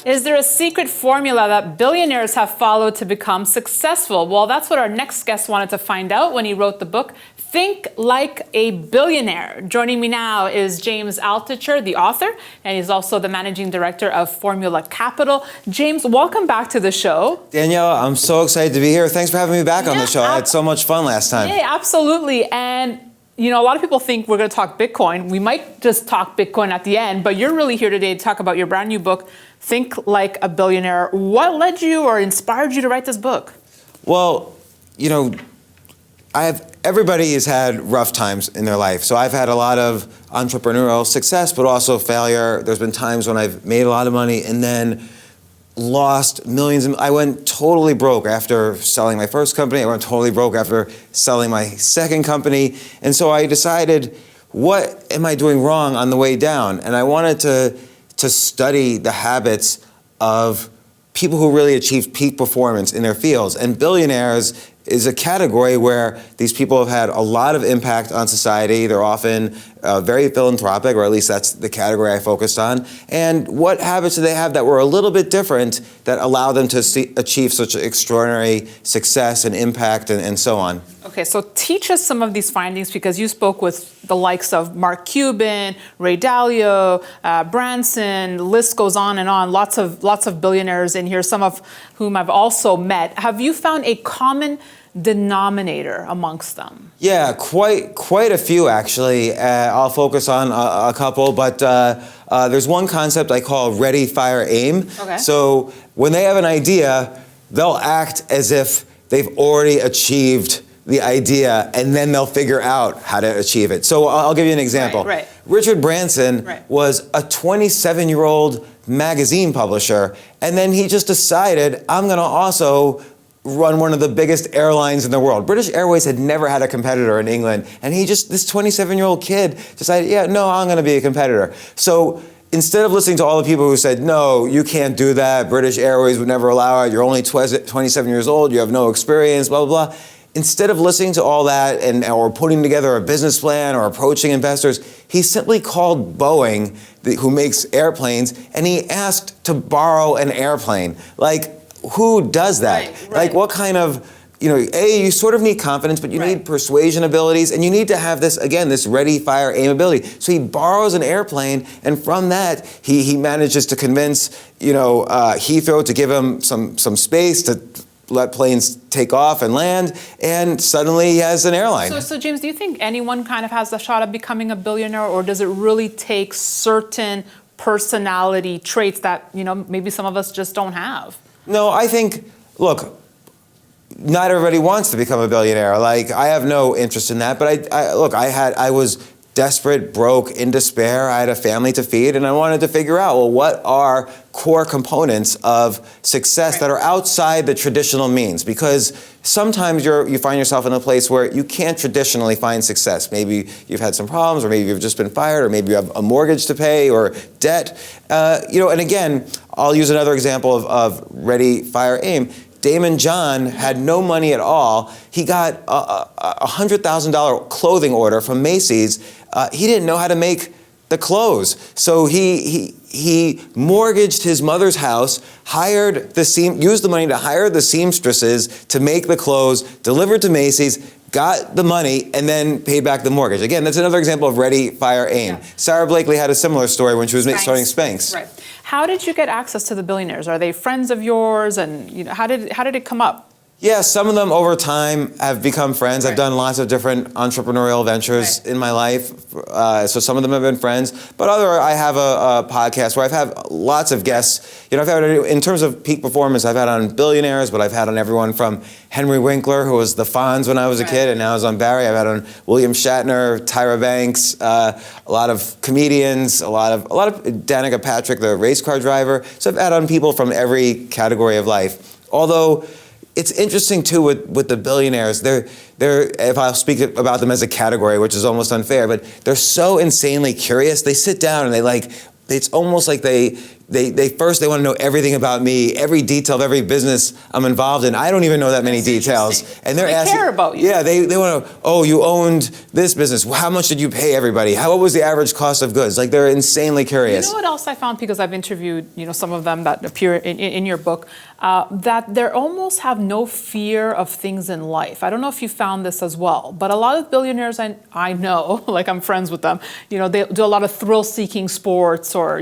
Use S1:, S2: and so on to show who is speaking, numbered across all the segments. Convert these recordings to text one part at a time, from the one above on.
S1: Is there a secret formula that billionaires have followed to become successful? Well, that's what our next guest wanted to find out when he wrote the book, Think Like a Billionaire. Joining me now is James Altucher, the author, and he's also the managing director of Formula Capital. James, welcome back to the show.
S2: Danielle, I'm so excited to be here. Thanks for having me back on the show. I had so much fun last time.
S1: Yeah, absolutely. And you know, a lot of people think we're going to talk Bitcoin. We might just talk Bitcoin at the end, but you're really here today to talk about your brand new book, Think Like a Billionaire. What led you or inspired you to write this book?
S2: Well, you know, everybody has had rough times in their life. So I've had a lot of entrepreneurial success, but also failure. There's been times when I've made a lot of money and then lost millions. I went totally broke after selling my first company. I went totally broke after selling my second company. And so I decided, what am I doing wrong on the way down? And I wanted to study the habits of people who really achieve peak performance in their fields. And billionaires is a category where these people have had a lot of impact on society. They're often very philanthropic, or at least that's the category I focused on. And what habits do they have that were a little bit different that allow them to achieve such extraordinary success and impact and so on?
S1: Okay, so teach us some of these findings, because you spoke with the likes of Mark Cuban, Ray Dalio, Branson, the list goes on and on. Lots of billionaires in here, some of whom I've also met. Have you found a common denominator amongst them?
S2: Yeah, quite a few actually. I'll focus on a couple, but there's one concept I call ready, fire, aim.
S1: Okay.
S2: So when they have an idea, they'll act as if they've already achieved the idea, and then they'll figure out how to achieve it. So I'll give you an example.
S1: Right.
S2: Richard Branson was a 27-year-old magazine publisher, and then he just decided, I'm gonna also run one of the biggest airlines in the world. British Airways had never had a competitor in England, and this 27-year-old kid decided, yeah, no, I'm gonna be a competitor. So instead of listening to all the people who said, no, you can't do that, British Airways would never allow it, you're only 27 years old, you have no experience, blah, blah, blah. Instead of listening to all that or putting together a business plan or approaching investors, he simply called Boeing, who makes airplanes, and he asked to borrow an airplane. Like, who does that?
S1: Right.
S2: Like, what kind of, you sort of need confidence, but you need persuasion abilities, and you need to have this, again, this ready, fire, aim ability. So he borrows an airplane, and from that, he manages to convince, Heathrow to give him some space to let planes take off and land, and suddenly he has an airline.
S1: So James, do you think anyone kind of has the shot of becoming a billionaire, or does it really take certain personality traits that, maybe some of us just don't have?
S2: No, I think, look, not everybody wants to become a billionaire. Like, I have no interest in that, but I was desperate, broke, in despair. I had a family to feed, and I wanted to figure out, well, what are core components of success that are outside the traditional means? Because sometimes you find yourself in a place where you can't traditionally find success. Maybe you've had some problems, or maybe you've just been fired, or maybe you have a mortgage to pay or debt. And again, I'll use another example of ready, fire, aim. Damon John had no money at all. He got a $100,000 clothing order from Macy's. He didn't know how to make the clothes. So he mortgaged his mother's house, used the money to hire the seamstresses to make the clothes, delivered to Macy's, got the money, and then paid back the mortgage. Again, that's another example of ready, fire, aim. Yeah. Sara Blakely had a similar story when she was starting Spanx.
S1: Right. How did you get access to the billionaires? Are they friends of yours? And how did it come up?
S2: Yeah, some of them over time have become friends. I've done lots of different entrepreneurial ventures in my life, so some of them have been friends. But I have a podcast where I've had lots of guests. I've had, in terms of peak performance, I've had on billionaires, but I've had on everyone from Henry Winkler, who was the Fonz when I was a kid, and now is on Barry. I've had on William Shatner, Tyra Banks, a lot of comedians, a lot of Danica Patrick, the race car driver. So I've had on people from every category of life. Although it's interesting too with the billionaires. They're if I'll speak about them as a category, which is almost unfair, but they're so insanely curious. They sit down and it's almost like they they first want to know everything about me, every detail of every business I'm involved in. I don't even know that many details, and they're asking.
S1: They care about you.
S2: Yeah, they want to. Oh, you owned this business. Well, how much did you pay everybody? What was the average cost of goods? Like, they're insanely curious.
S1: You know what else I found, because I've interviewed some of them that appear in your book, that they almost have no fear of things in life. I don't know if you found this as well, but a lot of billionaires I know, like I'm friends with them, they do a lot of thrill-seeking sports, or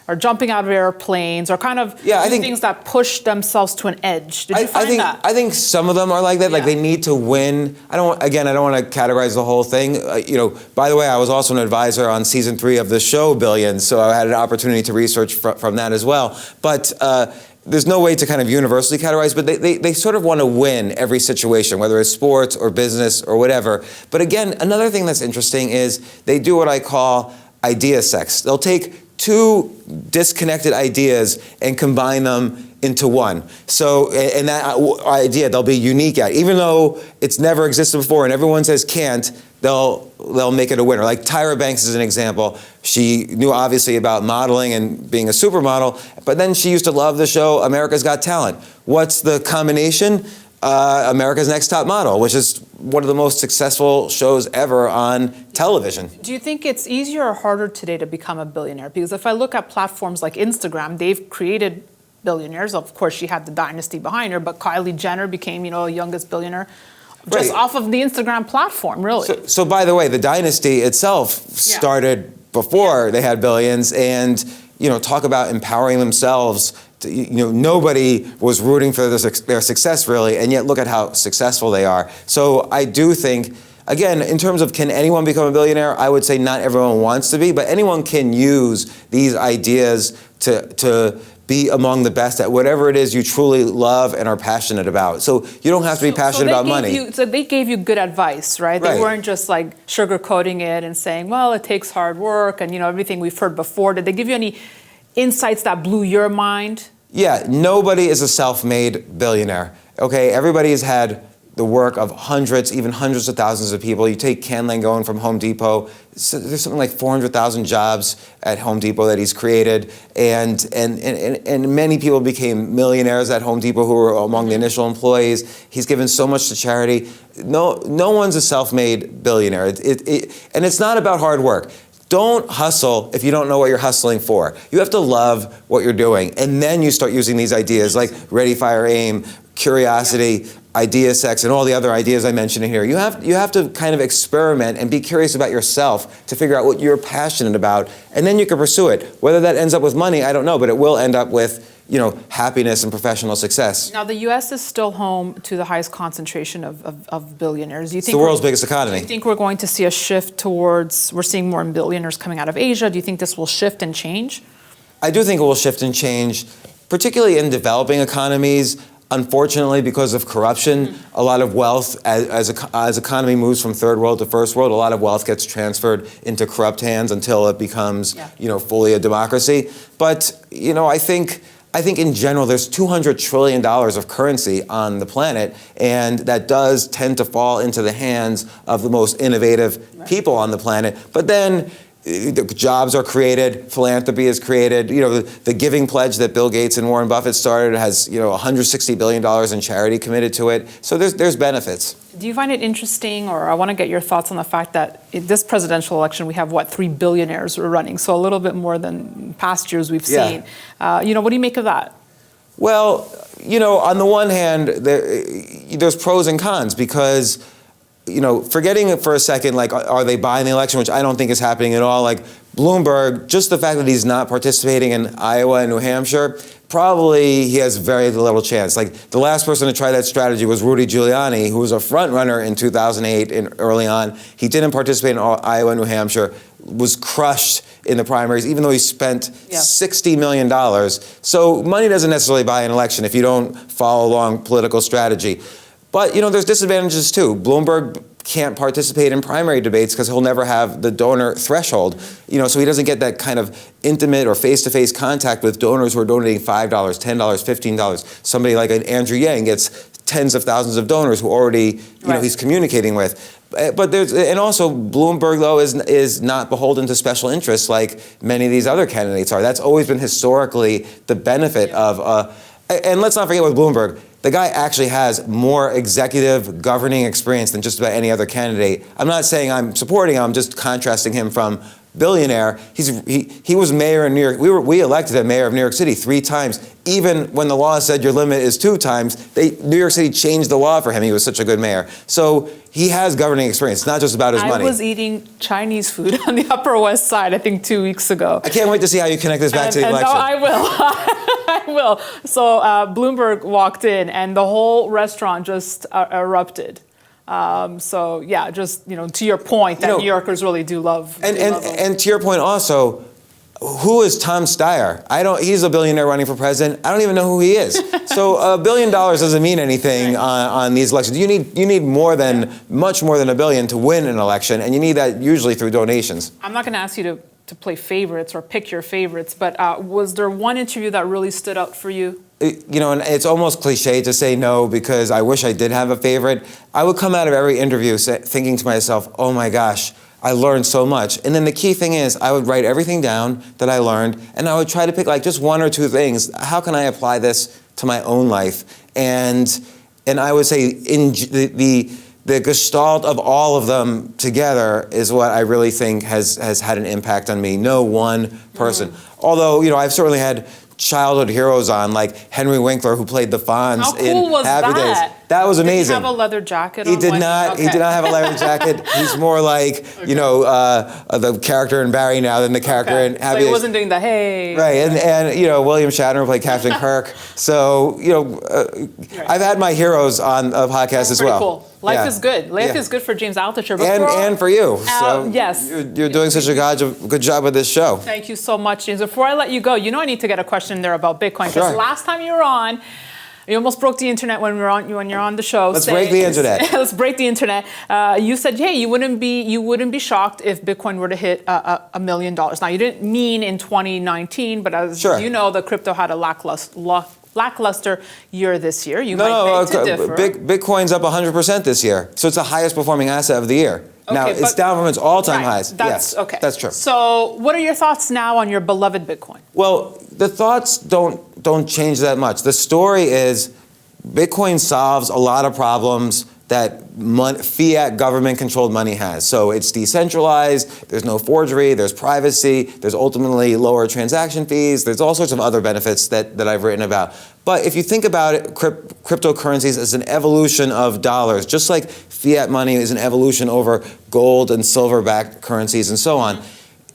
S1: or jumping out of airplanes, or kind of things that push themselves to an edge. Did you find that?
S2: I think some of them are like that. Like, they need to win. I don't want to categorize the whole thing. By the way, I was also an advisor on season 3 of the show Billions, so I had an opportunity to research from that as well. But there's no way to kind of universally categorize, but they sort of want to win every situation, whether it's sports or business or whatever. But again, another thing that's interesting is they do what I call idea sex. They'll take 2 disconnected ideas and combine them into one. So, and that idea they'll be unique at, even though it's never existed before and everyone says can't, they'll make it a winner. Like Tyra Banks is an example. She knew obviously about modeling and being a supermodel, but then she used to love the show America's Got Talent. What's the combination? America's Next Top Model, which is one of the most successful shows ever on television.
S1: Do you think it's easier or harder today to become a billionaire? Because if I look at platforms like Instagram, they've created billionaires. Of course, she had the dynasty behind her, but Kylie Jenner became, youngest billionaire just off of the Instagram platform, really.
S2: So by the way, the dynasty itself started before they had billions, and talk about empowering themselves. Nobody was rooting for their success, really, and yet look at how successful they are. So I do think, again, in terms of can anyone become a billionaire, I would say not everyone wants to be, but anyone can use these ideas to be among the best at whatever it is you truly love and are passionate about. So you don't have to be passionate about money.
S1: So they gave you good advice, right? They weren't just like sugarcoating it and saying, well, it takes hard work and everything we've heard before. Did they give you any insights that blew your mind? Yeah,
S2: nobody is a self-made billionaire. Okay, everybody has had the work of hundreds, even hundreds of thousands of people. You take Ken Langone from Home Depot. So there's something like 400,000 jobs at Home Depot that he's created, and many people became millionaires at Home Depot who were among the initial employees. He's given so much to charity. No one's a self-made billionaire, and it's not about hard work. Don't hustle if you don't know what you're hustling for. You have to love what you're doing, and then you start using these ideas like Ready, Fire, Aim, Curiosity, Idea Sex, and all the other ideas I mentioned in here. You have to kind of experiment and be curious about yourself to figure out what you're passionate about, and then you can pursue it. Whether that ends up with money, I don't know, but it will end up with happiness and professional success.
S1: Now, the U.S. is still home to the highest concentration of billionaires. Do you think
S2: it's the world's biggest economy.
S1: Do you think we're going to see a shift towards, we're seeing more billionaires coming out of Asia? Do you think this will shift and change?
S2: I do think it will shift and change, particularly in developing economies. Unfortunately, because of corruption, a lot of wealth, as economy moves from third world to first world, a lot of wealth gets transferred into corrupt hands until it becomes, fully a democracy. But, I think in general, there's $200 trillion of currency on the planet, and that does tend to fall into the hands of the most innovative people on the planet. But then the jobs are created, philanthropy is created. The giving pledge that Bill Gates and Warren Buffett started has, $160 billion in charity committed to it. So there's benefits.
S1: Do you find it interesting, or I want to get your thoughts on the fact that in this presidential election, we have, 3 billionaires who are running, so a little bit more than past years we've seen. What do you make of that?
S2: Well, on the one hand, there's pros and cons because, forgetting it for a second, like, are they buying the election, which I don't think is happening at all. Like, Bloomberg, just the fact that he's not participating in Iowa and New Hampshire, probably he has very little chance. Like, the last person to try that strategy was Rudy Giuliani, who was a front runner in 2008 and early on. He didn't participate in Iowa and New Hampshire, was crushed in the primaries, even though he spent $60 million. So money doesn't necessarily buy an election if you don't follow along political strategy. But, there's disadvantages too. Bloomberg can't participate in primary debates because he'll never have the donor threshold. So he doesn't get that kind of intimate or face-to-face contact with donors who are donating $5, $10, $15. Somebody like an Andrew Yang gets tens of thousands of donors who already, he's communicating with. But and also Bloomberg though is not beholden to special interests like many of these other candidates are. That's always been historically the benefit of, and let's not forget with Bloomberg, the guy actually has more executive governing experience than just about any other candidate. I'm not saying I'm supporting him, I'm just contrasting him from Billionaire. He was mayor in New York. We elected him mayor of New York City 3 times. Even when the law said your limit is 2 times, New York City changed the law for him. He was such a good mayor. So he has governing experience. It's not just about his money.
S1: I was eating Chinese food on the Upper West Side, I think 2 weeks ago.
S2: I can't wait to see how you connect this back to the election.
S1: No, I will. I will. So Bloomberg walked in, and the whole restaurant just erupted. So yeah, just to your point that New Yorkers really do love.
S2: And to your point also, who is Tom Steyer? He's a billionaire running for president. I don't even know who he is. So $1 billion doesn't mean anything on these elections. You need much more than $1 billion to win an election, and you need that usually through donations.
S1: I'm not going to ask you to play favorites or pick your favorites, but was there one interview that really stood out for you?
S2: And it's almost cliche to say no because I wish I did have a favorite. I would come out of every interview thinking to myself, oh my gosh, I learned so much. And then the key thing is I would write everything down that I learned, and I would try to pick like just 1 or 2 things. How can I apply this to my own life? And I would say in the gestalt of all of them together is what I really think has had an impact on me. No one person. Although, I've certainly had childhood heroes on, like Henry Winkler, who played the Fonz
S1: in
S2: Happy Days. That was amazing.
S1: Did he have a leather jacket on?
S2: He did not. Okay. He did not have a leather jacket. He's more like, the character in Barry now than the character in Happy Days.
S1: So he wasn't doing the hey.
S2: Right, and William Shatner played Captain Kirk. So, I've had my heroes on a podcast as well.
S1: Cool. Life is good. Life is good for James Altucher.
S2: And for you. So
S1: yes.
S2: You're doing such a good job with this show.
S1: Thank you so much, James. Before I let you go, I need to get a question there about Bitcoin. Because last time you were on, you almost broke the internet when you're on the show.
S2: Let's break the internet.
S1: Let's break the internet. You said, hey, you wouldn't be shocked if Bitcoin were to hit $1 million. Now, you didn't mean in 2019, but as you know, the crypto had a lackluster year this year. You might beg to differ.
S2: Bitcoin's up 100% this year, so it's the highest performing asset of the year. Now, it's down from its all-time highs.
S1: Okay.
S2: That's true.
S1: So what are your thoughts now on your beloved Bitcoin?
S2: Well, the thoughts don't change that much. The story is Bitcoin solves a lot of problems that fiat government-controlled money has. So it's decentralized, there's no forgery, there's privacy, there's ultimately lower transaction fees, there's all sorts of other benefits that I've written about. But if you think about it, cryptocurrencies as an evolution of dollars, just like fiat money is an evolution over gold and silver-backed currencies and so on.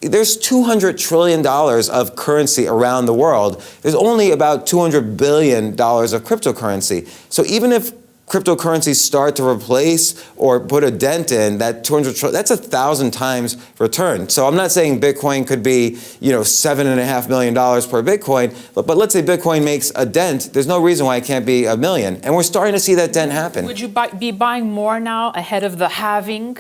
S2: There's $200 trillion of currency around the world. There's only about $200 billion of cryptocurrency. So even if cryptocurrencies start to replace or put a dent in that 200 trillion, that's 1,000 times return. So I'm not saying Bitcoin could be, $7.5 million per Bitcoin, but let's say Bitcoin makes a dent, there's no reason why it can't be $1 million. And we're starting to see that dent happen.
S1: Would you be buying more now ahead of the halving?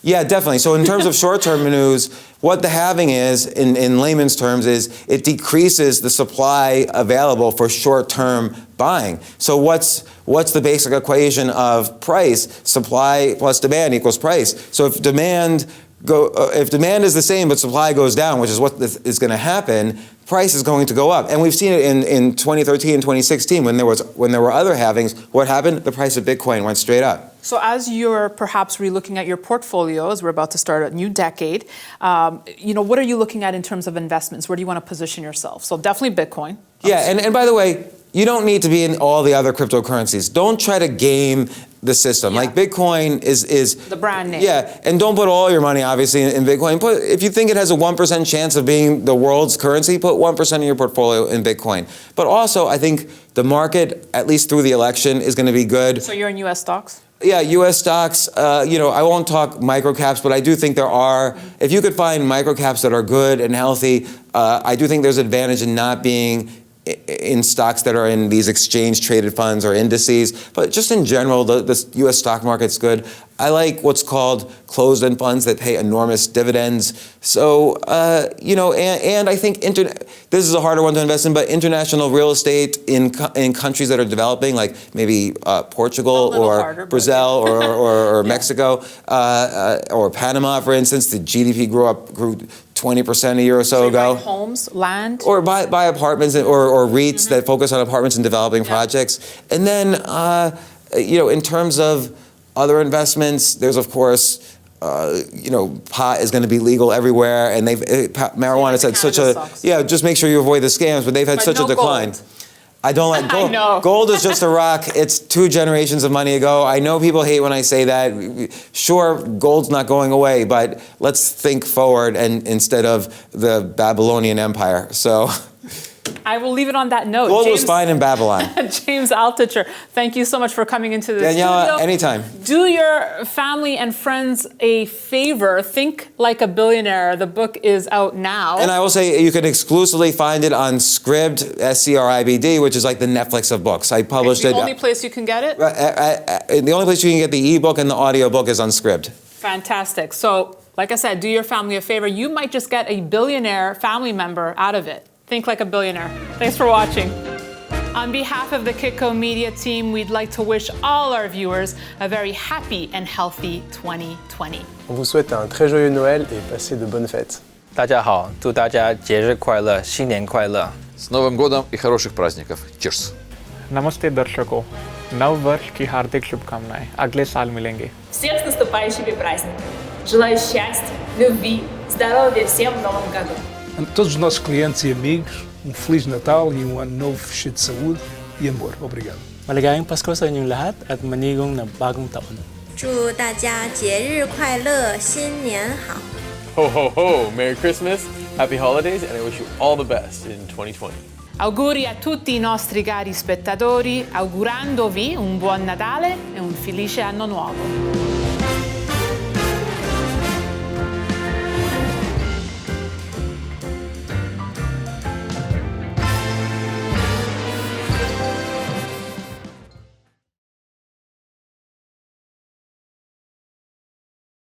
S2: Yeah, definitely. So in terms of short-term news, what the halving is, in layman's terms, is it decreases the supply available for short-term buying. So what's the basic equation of price? Supply plus demand equals price. So if demand is the same but supply goes down, which is what is going to happen, price is going to go up. And we've seen it in 2013 and 2016 when there were other halvings. What happened? The price of Bitcoin went straight up.
S1: So as you're perhaps relooking at your portfolios, we're about to start a new decade, what are you looking at in terms of investments? Where do you want to position yourself? So definitely Bitcoin.
S2: Yeah, and by the way, you don't need to be in all the other cryptocurrencies. Don't try to game the system. Yeah. Like Bitcoin is
S1: the brand name.
S2: Yeah, and don't put all your money obviously in Bitcoin. If you think it has a 1% chance of being the world's currency, put 1% of your portfolio in Bitcoin. But also, I think the market, at least through the election, is going to be good.
S1: So you're in U.S. stocks?
S2: Yeah, U.S. stocks, I won't talk microcaps, but I do think there are, if you could find microcaps that are good and healthy, I do think there's advantage in not being in stocks that are in these exchange-traded funds or indices. But just in general, the U.S. stock market's good. I like what's called closed-end funds that pay enormous dividends. So, and I think this is a harder one to invest in, but international real estate in countries that are developing, like maybe Portugal or
S1: harder,
S2: Brazil or Mexico or Panama, for instance. The GDP grew 20% a year or so ago.
S1: Buy homes, land.
S2: Or buy apartments or REITs that focus on apartments and developing projects. And then, in terms of other investments, there's of course, pot is going to be legal everywhere, and marijuana is at such a just make sure you avoid the scams, but they've had such a decline.
S1: Gold.
S2: I don't like gold.
S1: I know.
S2: Gold is just a rock. It's 2 generations of money ago. I know people hate when I say that. Sure, gold's not going away, but let's think forward and instead of the Babylonian Empire. So
S1: I will leave it on that note.
S2: gold was fine in Babylon.
S1: James Altucher, thank you so much for coming into the
S2: Daniela,
S1: studio.
S2: anytime.
S1: Do your family and friends a favor. Think Like a Billionaire. The book is out now.
S2: And I will say you can exclusively find it on Scribd, SCRIBD, which is like the Netflix of books. I published
S1: the
S2: it.
S1: The only place you can get it?
S2: The only place you can get the ebook and the audiobook is on Scribd.
S1: Fantastic. So, like I said, do your family a favor. You might just get a billionaire family member out of it. Think Like a Billionaire. Thanks for watching. On behalf of the Kitco Media team, we'd like to wish all our viewers a very happy and healthy 2020.
S3: On vous souhaite un très joyeux Noël et passez de bonnes fêtes.
S4: 大家好，祝大家节日快乐，新年快乐。
S5: С Новым годом и хороших праздников. Cheers!
S6: नमस्ते दर्शकों, नव वर्ष की हार्दिक शुभकामनाएं। अगले साल मिलेंगे।
S7: Всех с наступающими праздниками! Желаю счастья, любви, здоровья всем в новом году!
S8: A todos os nossos clientes e amigos, Feliz Natal e ano novo cheio de saúde e amor. Obrigado.
S9: Maligayang Pasko sa inyong lahat at manigong na bagong taon.
S10: 祝大家节日快乐，新年好！
S11: Ho ho ho! Merry Christmas, Happy Holidays, and I wish you all the best in 2020.
S1: Auguri a tutti i nostri cari spettatori, augurandovi un buon Natale e un felice anno nuovo.